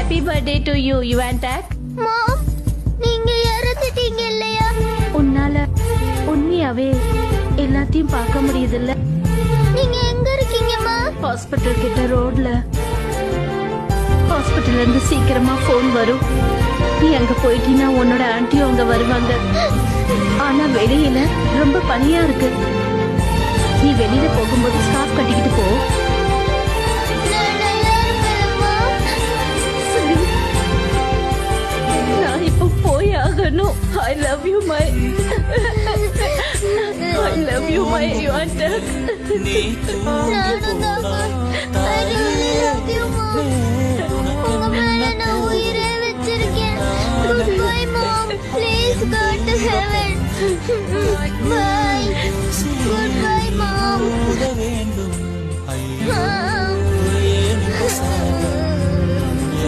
Happy birthday to you யுவான்டாக். Mom, நீங்க இறந்துட்டீங்க இல்லையா? உன்னால உண்மையாவே எல்லாத்தையும் பார்க்க முடியுதுல்ல. நீங்க எங்க இருக்கீங்கம்மா? ஹாஸ்பிட்டல் கிட்ட ரோட்ல. ஹாஸ்பிட்டல்ல இருந்து சீக்கிரமா போன் வரும். நீ அங்க போயிட்டீன்னா உன்னோட ஆன்ட்டியும் அங்க வருவாங்க. ஆனா வெளியில ரொம்ப பனியா இருக்கு. நீ வெளியில போகும்போது ஸ்கார்ஃப் கட்டிக்கிட்டு போ. நான் நல்லா இருப்பேன்மா. சரி. நான் இப்போ போய் ஆகணும். I love you my I love you, my Yuantak. நானும் தான்.